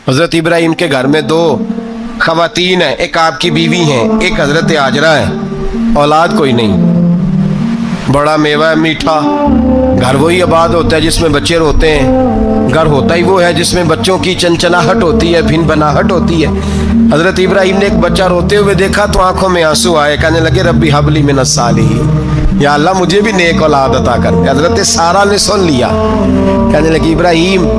हज़रत इब्राहीम के घर में दो ख़वातीन हैं, एक आपकी बीवी हैं, एक हज़रत हाजरा है। औलाद कोई नहीं, बड़ा मेवा है मीठा। घर वही आबाद होता है जिसमें बच्चे रोते हैं, घर होता ही वो है जिसमें बच्चों की चंचनाहट होती है, भिन बनाहट होती है। हज़रत इब्राहीम ने एक बच्चा रोते हुए देखा तो आंखों में आंसू आए, कहने लगे रब्बी हबली मिनस सालिहीन, या अल्लाह मुझे भी नेक औलाद अता कर। हज़रत सारा ने सुन लिया, कहने लगी इब्राहीम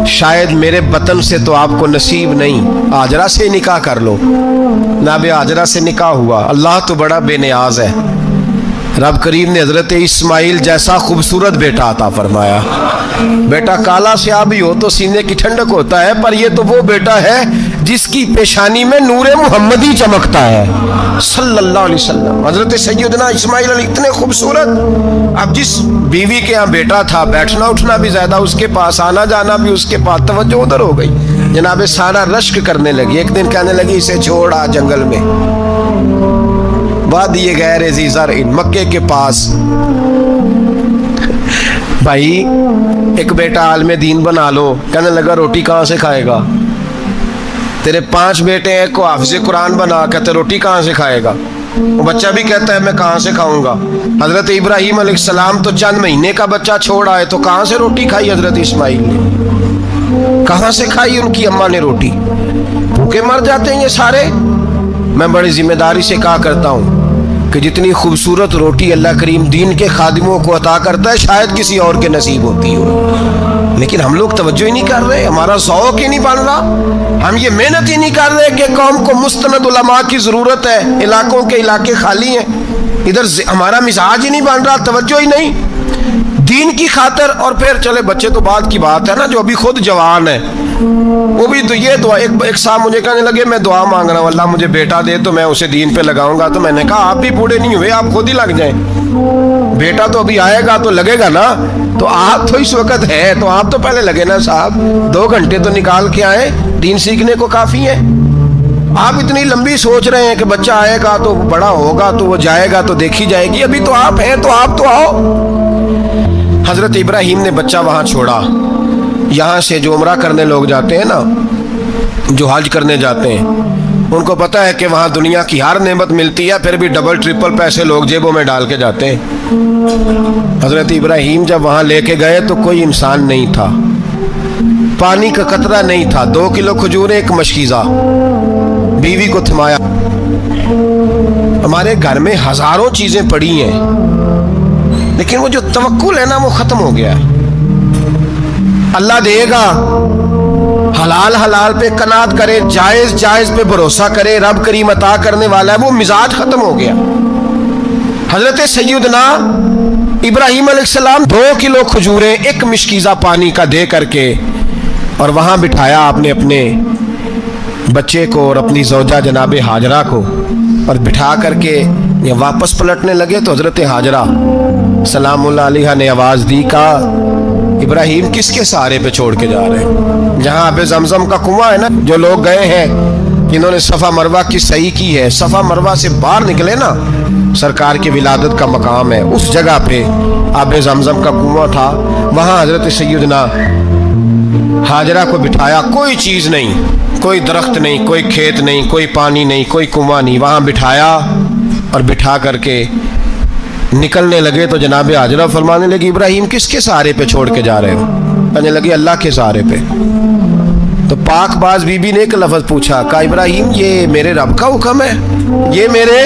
शायद मेरे बतन से तो आपको नसीब नहीं, हाजरा से निकाह कर लो। नाबे हाजरा से निकाह हुआ। अल्लाह तो बड़ा बेनियाज है। रब करीम ने हज़रत इस्माइल जैसा खूबसूरत बेटा अता फरमाया। बेटा काला स्याह भी हो तो सीने की ठंडक होता है, पर ये तो वो बेटा है जिसकी पेशानी में नूरे मुहम्मदी चमकता है सल्लल्लाहु अलैहि वसल्लम। हज़रत सैयदना इस्माइल इतने खूबसूरत। अब जिस बीवी के यहाँ बेटा था, बैठना उठना भी ज़्यादा उसके पास, आना जाना भी उसके पास, तवज्जो उधर हो गई। जनाब सारा रश्क करने लगी। एक दिन कहने लगी इसे छोड़ आ जंगल में, वादी गैर ज़ीज़र इन मक्के के पास। भाई एक बेटा आलमे दीन बना लो। कहने लगा रोटी कहाँ से खाएगा? तेरे 5 बेटे हैं, को हाफिज़ कुरान बना, कहते रोटी कहाँ से खाएगा? वो बच्चा भी कहता है मैं कहाँ से खाऊंगा। हज़रत इब्राहीम अलैहिस्सलाम तो चंद महीने का बच्चा छोड़ आए, तो कहाँ से रोटी खाई हज़रत इस्माइल ने? कहाँ से खाई उनकी अम्मा ने रोटी? भूखे मर जाते हैं ये सारे। मैं बड़ी जिम्मेदारी से कहा करता हूँ कि जितनी खूबसूरत रोटी अल्लाह करीम दीन के खादिमों को अता करता है शायद किसी और के नसीब होती हो, लेकिन हम लोग तवज्जो ही नहीं कर रहे। हमारा ज़ौक़ ही नहीं बन रहा, हम ये मेहनत ही नहीं कर रहे कि कौम को मुस्तनद उलमा की ज़रूरत है। इलाकों के इलाके खाली हैं, इधर हमारा मिजाज ही नहीं बन रहा, तवज्जो ही नहीं दीन की खातर। और फिर चले बच्चे तो बात की बात है ना, जो अभी खुद जवान है वो भी तो ये दुआ। एक साहब मुझे कहने लगे मैं दुआ मांग रहा हूँ अल्लाह मुझे बेटा दे तो मैं उसे दीन पे लगाऊंगा। तो मैंने कहा आप भी बूढ़े नहीं हुए, आप खुद ही लग जाएं। बेटा तो अभी आएगा तो लगेगा ना, तो आप तो इस वक्त है तो आप तो पहले लगे ना साहब। 2 घंटे तो निकाल के आए, दीन सीखने को काफ़ी है। आप इतनी लंबी सोच रहे हैं कि बच्चा आएगा तो बड़ा होगा तो वो जाएगा तो देखी जाएगी। अभी तो आप हैं तो आप तो आओ। हज़रत इब्राहीम ने बच्चा वहाँ छोड़ा। यहाँ से जो उम्रा करने लोग जाते हैं ना, जो हज करने जाते हैं, उनको पता है कि वहाँ दुनिया की हर नेमत मिलती है, फिर भी डबल ट्रिपल पैसे लोग जेबों में डाल के जाते हैं। हज़रत इब्राहीम जब वहाँ लेके गए तो कोई इंसान नहीं था, पानी का कतरा नहीं था, 2 किलो खजूरें, एक मशकीज़ा। बीवी को थमाया। हमारे घर में हज़ारों चीज़ें पड़ी हैं, लेकिन वो जो तवक्कुल है ना वो ख़त्म हो गया है। अल्लाह देगा, हलाल हलाल पे कनात करे, जायज़ जायज़ पे भरोसा करे, रब करीम अता करने वाला है, वो मिजाज ख़त्म हो गया। हज़रत सैयदना इब्राहीम अलैहिस्सलाम 2 किलो खजूरें, एक मिशकीज़ा पानी का दे करके, और वहाँ बिठाया आपने अपने बच्चे को और अपनी ज़ौजा जनाब हाजरा को, और बिठा करके ये वापस पलटने लगे तो हज़रत हाजरा सलामुल्लाह अलैहा ने आवाज़ दी, कहा इब्राहीम किसके सहारे पे छोड़ के जा रहे हैं? जहाँ अब जमजम का कुआं है ना, जो लोग गए हैं इन्होंने सफ़ा मरवा की सही की है, सफ़ा मरवा से बाहर निकले ना, सरकार की विलादत का मकाम है, उस जगह पे अब जमजम का कुआं था। वहाँ हज़रत सैयदना हाजरा को बिठाया, कोई चीज़ नहीं, कोई दरख्त नहीं, कोई खेत नहीं, कोई पानी नहीं, कोई कुआं नहीं, वहाँ बिठाया और बिठा करके निकलने लगे तो जनाब हाजरा फरमाने लगी इब्राहीम किसके सहारे पे छोड़ के जा रहे हो? कहने लगे अल्लाह के सहारे पे। तो पाकबाज बीबी ने एक लफ्ज़ पूछा, कहा इब्राहीम ये मेरे रब का हुक्म है? ये मेरे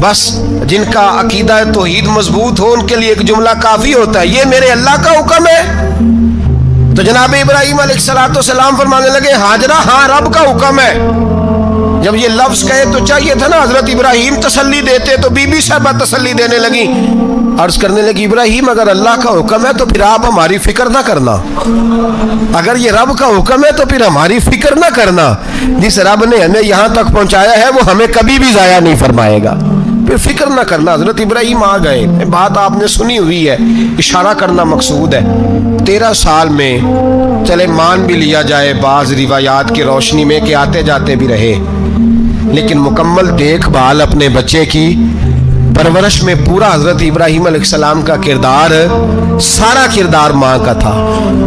बस जिनका अकीदा तौहीद मजबूत हो उनके लिए एक जुमला काफ़ी होता है, ये मेरे अल्लाह का हुक्म है। तो जनाब इब्राहीम अलैहिस्सलाम फरमाने लगे हाजरा हाँ रब का हुक्म है। जब ये लफ्ज़ कहे तो चाहिए था ना हज़रत इब्राहीम तसल्ली देते, तो बीबी साहबा तसल्ली देने लगी, अर्ज़ करने लगी इब्राहीम अगर अल्लाह का हुक्म है तो फिर आप हमारी फ़िक्र ना करना। अगर ये रब का हुक्म है तो फिर हमारी फ़िक्र ना करना। जिस रब ने हमें यहाँ तक पहुँचाया है वो हमें कभी भी ज़ाया नहीं फरमाएगा, फिर फ़िक्र ना करना। हज़रत इब्राहीम आ गए, बात आपने सुनी हुई है, इशारा करना मकसूद है। 13 साल में चले मान भी लिया जाए बाज़ रिवायात की रोशनी में कि आते जाते भी रहे, लेकिन मुकम्मल देखभाल अपने बच्चे की परवरिश में पूरा हजरत इब्राहीम अलैहिस्सलाम का किरदार, सारा किरदार माँ का था।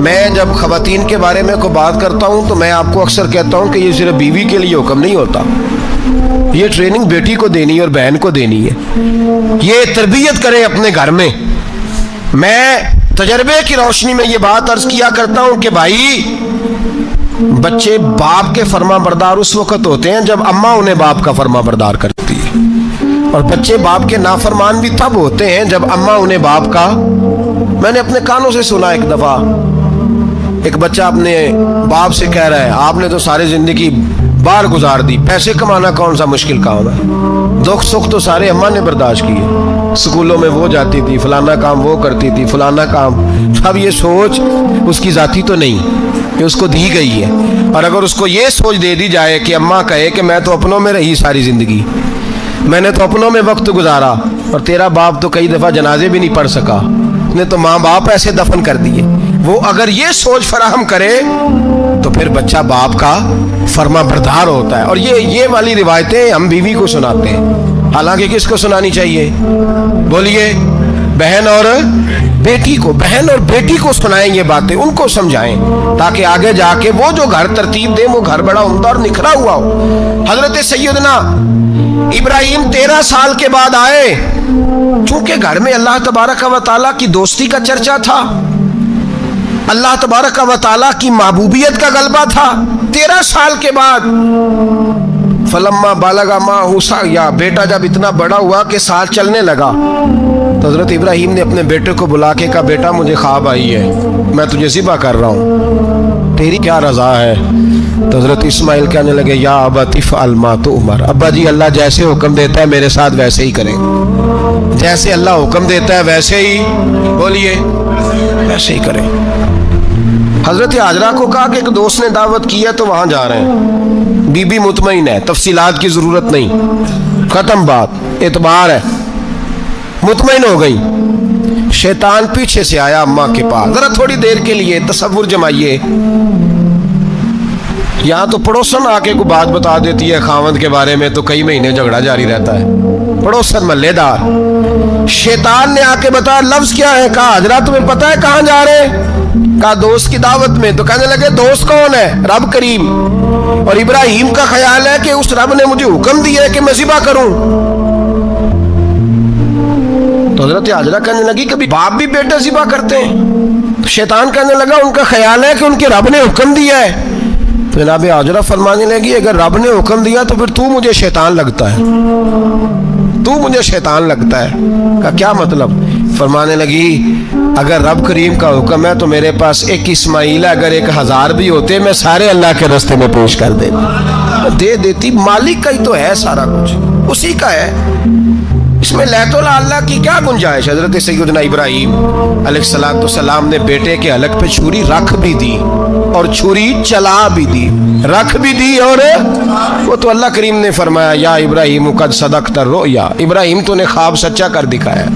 मैं जब ख़वातीन के बारे में को बात करता हूँ तो मैं आपको अक्सर कहता हूँ कि ये सिर्फ बीवी के लिए हुक्म नहीं होता, ये ट्रेनिंग बेटी को देनी है और बहन को देनी है। ये तरबियत करें अपने घर में। मैं तजर्बे की रोशनी में ये बात अर्ज किया करता हूँ कि भाई बच्चे बाप के फर्मा बरदार उस वक्त होते हैं जब अम्मा उन्हें बाप का फर्मा बरदार करती है, और बच्चे बाप के नाफरमान भी तब होते हैं जब अम्मा उन्हें बाप का। मैंने अपने कानों से सुना एक दफा, एक बच्चा अपने बाप से कह रहा है आपने तो सारी जिंदगी बाहर गुजार दी, पैसे कमाना कौन सा मुश्किल काम है, दुख सुख तो सारे अम्मा ने बर्दाश्त किए, स्कूलों में वो जाती थी, फलाना काम वो करती थी, फलाना काम। अब ये सोच उसकी जाती तो नहीं, ये उसको दी गई है। और अगर उसको ये सोच दे दी जाए कि अम्मा कहे कि मैं तो अपनों में रही सारी जिंदगी, मैंने तो अपनों में वक्त गुजारा, और तेरा बाप तो कई दफ़ा जनाजे भी नहीं पढ़ सका, उसने तो माँ बाप ऐसे दफन कर दिए, वो अगर ये सोच फराहम करे तो फिर बच्चा बाप का फर्मा बरदार होता है। और ये वाली रिवायतें हम बीवी को सुनाते हैं, हालांकि किसको सुनानी चाहिए बोलिए? बहन और बेटी को। बहन और बेटी को सुनाएं ये बातें, उनको समझाएं, ताकि आगे जाके वो जो घर तरतीब दे वो घर बड़ा उम्दा और निखरा हुआ हो। हजरत सैयदना इब्राहीम 13 साल के बाद आए, चूंकि घर में अल्लाह तबारक व तआला की दोस्ती का चर्चा था, अल्लाह तबारक व तआला की महबूबियत का गलबा था। 13 साल के बाद फलम्मा बालगा माहूसा, या बेटा जब इतना बड़ा हुआ कि साथ चलने लगा, तो हजरत इब्राहीम ने अपने बेटे को बुला के कहा बेटा मुझे ख्वाब आई है, मैं तुझे ज़िबा कर रहा हूँ, तेरी क्या रजा है? तो हजरत इस्माइल कहने लगे या अबती फ़अल मा तुअमर, अब्बा जी अल्लाह जैसे हुक्म देता है मेरे साथ वैसे ही करें, जैसे अल्लाह हुक्म देता है वैसे ही बोलिए, वैसे ही करें। हजरत हाजरा को कहा कि एक दोस्त ने दावत की है तो वहां जा रहे हैं, बीबी मुतमईन है, तफसीलात की जरूरत नहीं, खत्म बात, एतबार है, मुतमईन हो गई। शैतान पीछे से आया अम्मा के पास, जरा थोड़ी देर के लिए तसव्वुर जमाइए, यहाँ तो पड़ोसन आके को बात बता देती है खावंद के बारे में तो कई महीने झगड़ा जारी रहता है, पड़ोसन मल्लेदार। शैतान ने आके बताया लफ्ज क्या है? कहा हजरा तुम्हें पता है कहाँ जा रहे हैं? कहा दोस्त की दावत में। तो कहने लगे दोस्त कौन है? रब करीम। और इब्राहीम का ख्याल है कि उस रब ने मुझे हुक्म दिया है कि मैं ज़िबा करूं। तो हजरत हाजरा कहने लगी कभी बाप भी बेटा ज़िबा करते हैं? तो शैतान कहने लगा उनका ख्याल है कि उनके रब ने हुक्म दिया है। तो जनाब हाजरा फरमाने लगी अगर रब ने हुक्म दिया तो फिर तू मुझे शैतान लगता है, तू मुझे शैतान लगता है। का क्या मतलब? फरमाने लगी अगर रब करीम का हुक्म है तो मेरे पास एक इस्माइल है, अगर 1000 भी होते मैं सारे अल्लाह के रास्ते में पेश कर दे देती। मालिक का ही तो है सारा कुछ, उसी का है, इसमें लैतुल अल्लाह की क्या गुंजाइश। हजरत सैयदना इब्राहीम अलैहिस्सलाम ने बेटे के हलक पे छुरी रख भी दी और छुरी चला भी दी, रख भी दी, और वो तो अल्लाह करीम ने फरमाया या इब्राहीम कद सदक़त रुया, इब्राहीम तूने ख्वाब सच्चा कर दिखाया,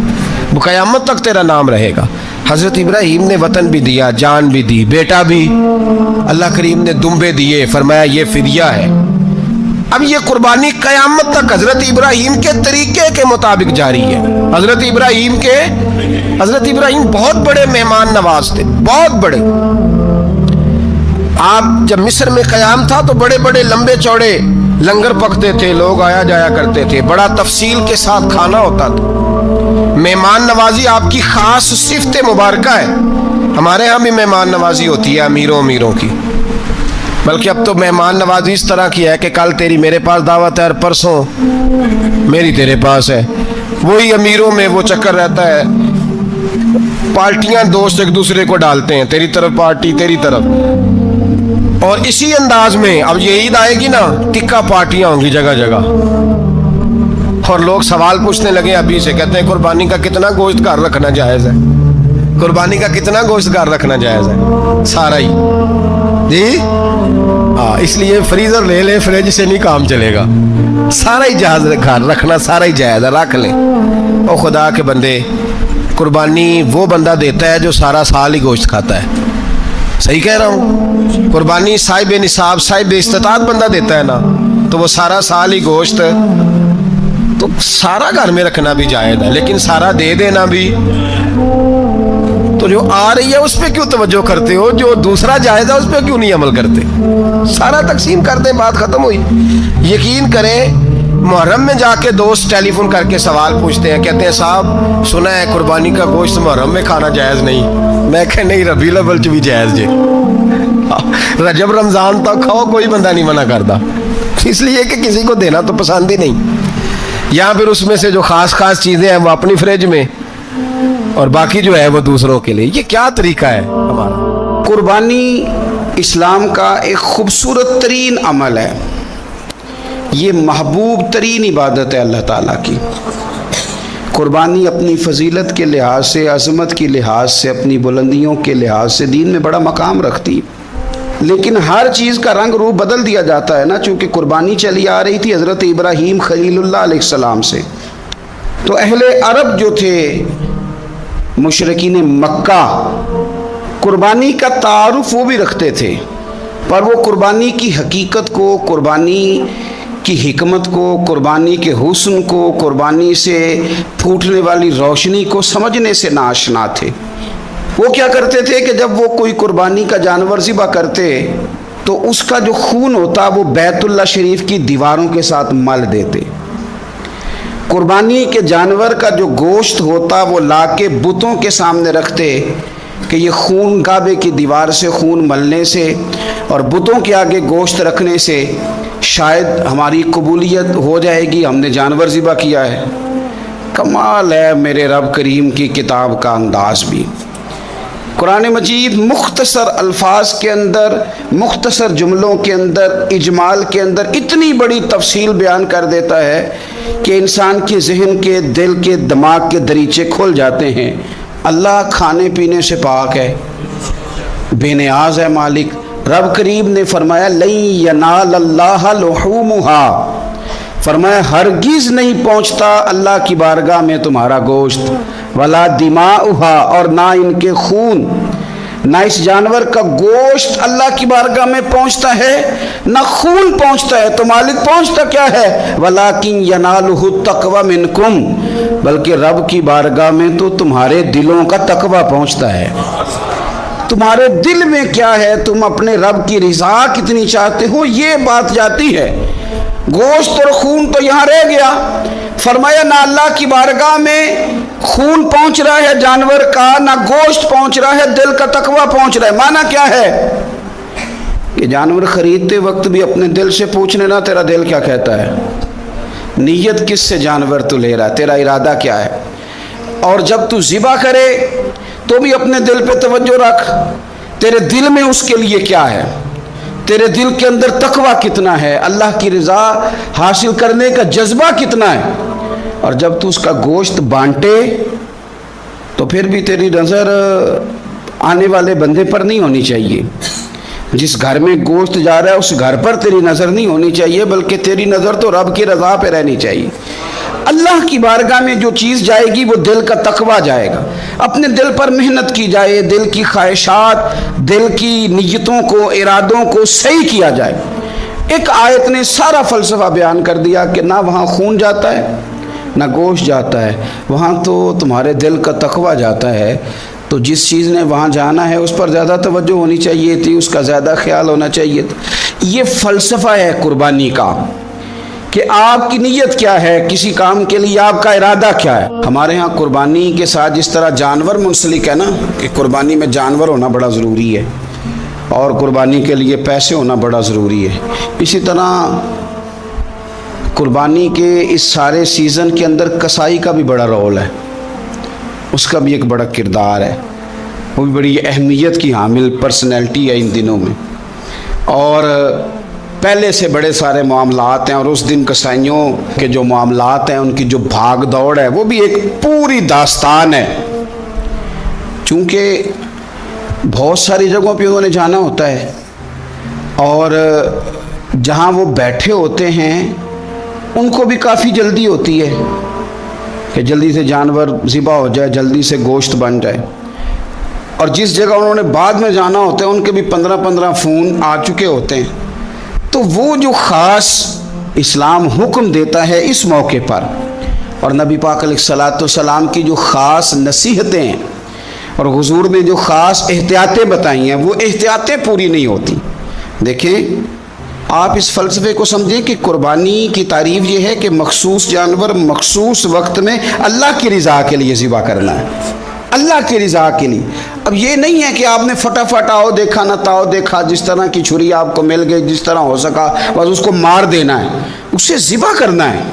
वो क़यामत तक तेरा नाम रहेगा। हजरत इब्राहीम ने वतन भी दिया, जान भी दी, बेटा भी, अल्लाह करीम ने दुम्बे दिए, फरमाया ये फिदिया है। अब ये कुर्बानी क़यामत तक हजरत इब्राहीम के तरीके के मुताबिक जारी है। हजरत इब्राहीम बहुत बड़े मेहमान नवाज थे, बहुत बड़े। आप जब मिस्र में क़याम था तो बड़े बड़े लंबे चौड़े लंगर पकते थे, लोग आया जाया करते थे, बड़ा तफसील के साथ खाना होता था। मेहमान नवाजी आपकी खास सिफ़त मुबारका है। हमारे यहाँ भी मेहमान नवाजी होती है अमीरों की, बल्कि अब तो मेहमान नवाजी इस तरह की है कि कल तेरी मेरे पास दावत है और परसों मेरी तेरे पास है। वही अमीरों में वो चक्कर रहता है, पार्टियां दोस्त एक दूसरे को डालते हैं, तेरी तरफ पार्टी तेरी तरफ। और इसी अंदाज में अब ये ईद आएगी ना, टिक्का पार्टियां होंगी जगह जगह। और लोग सवाल पूछने लगे अभी से, कहते हैं कुर्बानी का कितना गोश्त घर रखना जायज़ है? कुर्बानी का कितना गोश्त घर रखना जायज़ है? सारा ही जी। हाँ, इसलिए फ्रीजर ले ले, फ्रिज से नहीं काम चलेगा, सारा ही जहाज घर रखना सारा ही जायज़ है, रख लें। और खुदा के बंदे, कुर्बानी वो बंदा देता है जो सारा साल ही गोश्त खाता है। सही कह रहा हूँ? कुर्बानी साहिब निसाब, साहिब इस्तिताअत बंदा देता है ना, तो वो सारा साल ही गोश्त تو سارا گھر میں رکھنا بھی جائز ہے، لیکن سارا دے دینا بھی، تو جو آ رہی ہے اس پہ کیوں توجہ کرتے ہو؟ جو دوسرا جائز ہے اس پہ کیوں نہیں عمل کرتے؟ سارا تقسیم کر دیں، بات ختم ہوئی۔ یقین کریں محرم میں جا کے دوست ٹیلی فون کر کے سوال پوچھتے ہیں، کہتے ہیں صاحب سنا ہے قربانی کا گوشت محرم میں کھانا جائز نہیں۔ میں کہ نہیں، ربیع الاول چ بھی جائز جے، رجب رمضان تک کھاؤ، کوئی بندہ نہیں منع کرتا، اس لیے کہ کسی کو دینا تو پسند ہی نہیں، یا پھر اس میں سے جو خاص خاص چیزیں ہیں وہ اپنی فریج میں، اور باقی جو ہے وہ دوسروں کے لیے۔ یہ کیا طریقہ ہے ہمارا؟ قربانی اسلام کا ایک خوبصورت ترین عمل ہے، یہ محبوب ترین عبادت ہے اللہ تعالیٰ کی۔ قربانی اپنی فضیلت کے لحاظ سے، عظمت کے لحاظ سے، اپنی بلندیوں کے لحاظ سے دین میں بڑا مقام رکھتی، لیکن ہر چیز کا رنگ روپ بدل دیا جاتا ہے نا، چونکہ قربانی چلی آ رہی تھی حضرت ابراہیم خلیل اللہ علیہ السلام سے، تو اہل عرب جو تھے مشرکین مکہ قربانی کا تعارف وہ بھی رکھتے تھے، پر وہ قربانی کی حقیقت کو، قربانی کی حکمت کو، قربانی کے حسن کو، قربانی سے پھوٹنے والی روشنی کو سمجھنے سے ناآشنا تھے۔ وہ کیا کرتے تھے کہ جب وہ کوئی قربانی کا جانور ذبح کرتے تو اس کا جو خون ہوتا وہ بیت اللہ شریف کی دیواروں کے ساتھ مل دیتے، قربانی کے جانور کا جو گوشت ہوتا وہ لا کے بتوں کے سامنے رکھتے کہ یہ خون کعبے کی دیوار سے خون ملنے سے اور بتوں کے آگے گوشت رکھنے سے شاید ہماری قبولیت ہو جائے گی، ہم نے جانور ذبح کیا ہے۔ کمال ہے میرے رب کریم کی کتاب کا انداز بھی۔ قرآن مجید مختصر الفاظ کے اندر، مختصر جملوں کے اندر، اجمال کے اندر اتنی بڑی تفصیل بیان کر دیتا ہے کہ انسان کے ذہن کے، دل کے، دماغ کے دریچے کھل جاتے ہیں۔ اللہ کھانے پینے سے پاک ہے، بے نیاز ہے مالک۔ رب کریم نے فرمایا لن ینال اللہ لحومها، فرمایا ہرگز نہیں پہنچتا اللہ کی بارگاہ میں تمہارا گوشت، ولا دماؤها، اور نہ ان کے خون، نہ اس جانور کا گوشت اللہ کی بارگاہ میں پہنچتا ہے، نہ خون پہنچتا ہے، تو مالک پہنچتا کیا ہے؟ ولیکن ینالہ التقوی منکم، بلکہ رب کی بارگاہ میں تو تمہارے دلوں کا تقوی پہنچتا ہے۔ تمہارے دل میں کیا ہے، تم اپنے رب کی رضا کتنی چاہتے ہو، یہ بات جاتی ہے۔ گوشت اور خون تو یہاں رہ گیا، فرمایا نہ اللہ کی بارگاہ میں خون پہنچ رہا ہے جانور کا، نہ گوشت پہنچ رہا ہے، دل کا تقوی پہنچ رہا ہے۔ معنی کیا ہے کہ جانور خریدتے وقت بھی اپنے دل سے پوچھنے نا تیرا دل کیا کہتا ہے، نیت کس سے جانور تو لے رہا ہے، تیرا ارادہ کیا ہے، اور جب تو ذبح کرے تو بھی اپنے دل پہ توجہ رکھ، تیرے دل میں اس کے لیے کیا ہے، تیرے دل کے اندر تقوی کتنا ہے، اللہ کی رضا حاصل کرنے کا جذبہ کتنا ہے۔ اور جب تو اس کا گوشت بانٹے تو پھر بھی تیری نظر آنے والے بندے پر نہیں ہونی چاہیے، جس گھر میں گوشت جا رہا ہے اس گھر پر تیری نظر نہیں ہونی چاہیے، بلکہ تیری نظر تو رب کی رضا پہ رہنی چاہیے۔ اللہ کی بارگاہ میں جو چیز جائے گی وہ دل کا تقوی جائے گا، اپنے دل پر محنت کی جائے، دل کی خواہشات، دل کی نیتوں کو، ارادوں کو صحیح کیا جائے۔ ایک آیت نے سارا فلسفہ بیان کر دیا کہ نہ وہاں خون جاتا ہے نہ گوشت جاتا ہے، وہاں تو تمہارے دل کا تقوی جاتا ہے، تو جس چیز نے وہاں جانا ہے اس پر زیادہ توجہ ہونی چاہیے تھی، اس کا زیادہ خیال ہونا چاہیے تھا۔ یہ فلسفہ ہے قربانی کا کہ آپ کی نیت کیا ہے، کسی کام کے لیے آپ کا ارادہ کیا ہے۔ ہمارے ہاں قربانی کے ساتھ جس طرح جانور منسلک ہے نا، کہ قربانی میں جانور ہونا بڑا ضروری ہے اور قربانی کے لیے پیسے ہونا بڑا ضروری ہے، اسی طرح قربانی کے اس سارے سیزن کے اندر کسائی کا بھی بڑا رول ہے، اس کا بھی ایک بڑا کردار ہے، وہ بھی بڑی اہمیت کی حامل پرسنالٹی ہے ان دنوں میں، اور پہلے سے بڑے سارے معاملات ہیں، اور اس دن کسائیوں کے جو معاملات ہیں ان کی جو بھاگ دوڑ ہے وہ بھی ایک پوری داستان ہے، چونکہ بہت ساری جگہوں پہ انہوں نے جانا ہوتا ہے، اور جہاں وہ بیٹھے ہوتے ہیں ان کو بھی کافی جلدی ہوتی ہے کہ جلدی سے جانور ذبح ہو جائے، جلدی سے گوشت بن جائے، اور جس جگہ انہوں نے بعد میں جانا ہوتا ہے ان کے بھی 15 فون آ چکے ہوتے ہیں۔ تو وہ جو خاص اسلام حکم دیتا ہے اس موقع پر اور نبی پاک علیہ السلام کی جو خاص نصیحتیں ہیں اور حضور نے جو خاص احتیاطیں بتائی ہیں وہ احتیاطیں پوری نہیں ہوتی. دیکھیں آپ اس فلسفے کو سمجھیں کہ قربانی کی تعریف یہ ہے کہ مخصوص جانور مخصوص وقت میں اللہ کی رضا کے لیے ذبح کرنا ہے، اللہ کی رضا کے لیے. اب یہ نہیں ہے کہ آپ نے فٹافٹ آؤ دیکھا نہ تاؤ دیکھا، جس طرح کی چھری آپ کو مل گئی جس طرح ہو سکا بس اس کو مار دینا ہے، اسے ذبح کرنا ہے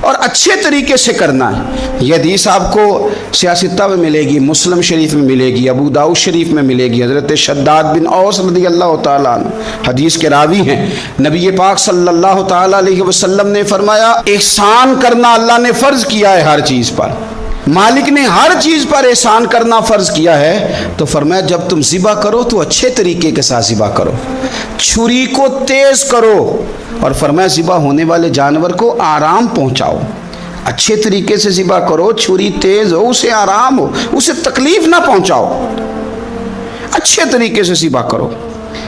اور اچھے طریقے سے کرنا ہے. یہ حدیث آپ کو سیاستہ میں ملے گی، مسلم شریف میں ملے گی، ابو داؤد شریف میں ملے گی. حضرت شداد بن اوس رضی اللہ تعالیٰ عنہ حدیث کے راوی ہیں. نبی پاک صلی اللہ تعالیٰ علیہ وسلم نے فرمایا احسان کرنا اللہ نے فرض کیا ہے ہر چیز پر، مالک نے ہر چیز پر احسان کرنا فرض کیا ہے. تو فرمایا جب تم ذبح کرو تو اچھے طریقے کے ساتھ ذبح کرو، چھری کو تیز کرو، اور فرمایا ذبح ہونے والے جانور کو آرام پہنچاؤ. اچھے طریقے سے ذبح کرو، چھری تیز ہو، اسے آرام ہو، اسے تکلیف نہ پہنچاؤ. اچھے طریقے سے ذبح کرو،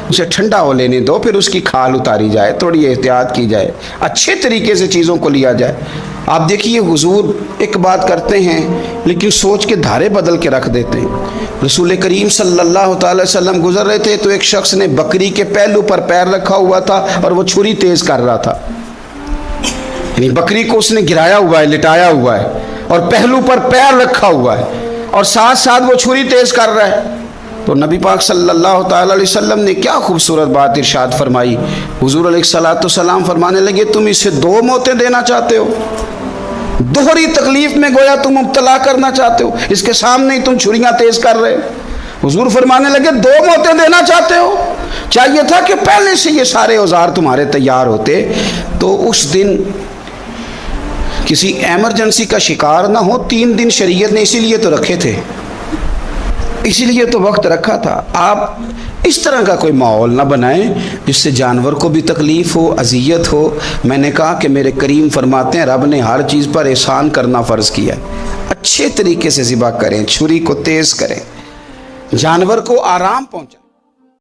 اسے ٹھنڈا ہو لینے دو، پھر اس کی کھال اتاری جائے، تھوڑی احتیاط کی جائے، اچھے طریقے سے چیزوں کو لیا جائے. آپ دیکھیے حضور ایک بات کرتے ہیں لیکن سوچ کے دھارے بدل کے رکھ دیتے ہیں. رسول کریم صلی اللہ تعالی وسلم گزر رہے تھے تو ایک شخص نے بکری کے پہلو پر پیر رکھا ہوا تھا اور وہ چھری تیز کر رہا تھا. یعنی بکری کو اس نے گرایا ہوا ہے، لٹایا ہوا ہے اور پہلو پر پیر رکھا ہوا ہے اور ساتھ ساتھ وہ چھری تیز کر رہا ہے. تو نبی پاک صلی اللہ تعالی علیہ وسلم نے کیا خوبصورت بات ارشاد فرمائی. حضور علیہ السلام فرمانے لگے تم اسے 2 موتیں دینا چاہتے ہو، دوہری تکلیف میں گویا تم مبتلا کرنا چاہتے ہو، اس کے سامنے ہی تم چھریاں تیز کر رہے. حضور فرمانے لگے 2 موتیں دینا چاہتے ہو، چاہیے تھا کہ پہلے سے یہ سارے اوزار تمہارے تیار ہوتے تو اس دن کسی ایمرجنسی کا شکار نہ ہو. 3 دن شریعت نے اسی لیے تو رکھے تھے، اسی لیے تو وقت رکھا تھا. آپ اس طرح کا کوئی ماحول نہ بنائیں جس سے جانور کو بھی تکلیف ہو، اذیت ہو. میں نے کہا کہ میرے کریم فرماتے ہیں رب نے ہر چیز پر احسان کرنا فرض کیا ہے. اچھے طریقے سے ذبح کریں، چھری کو تیز کریں، جانور کو آرام پہنچائیں.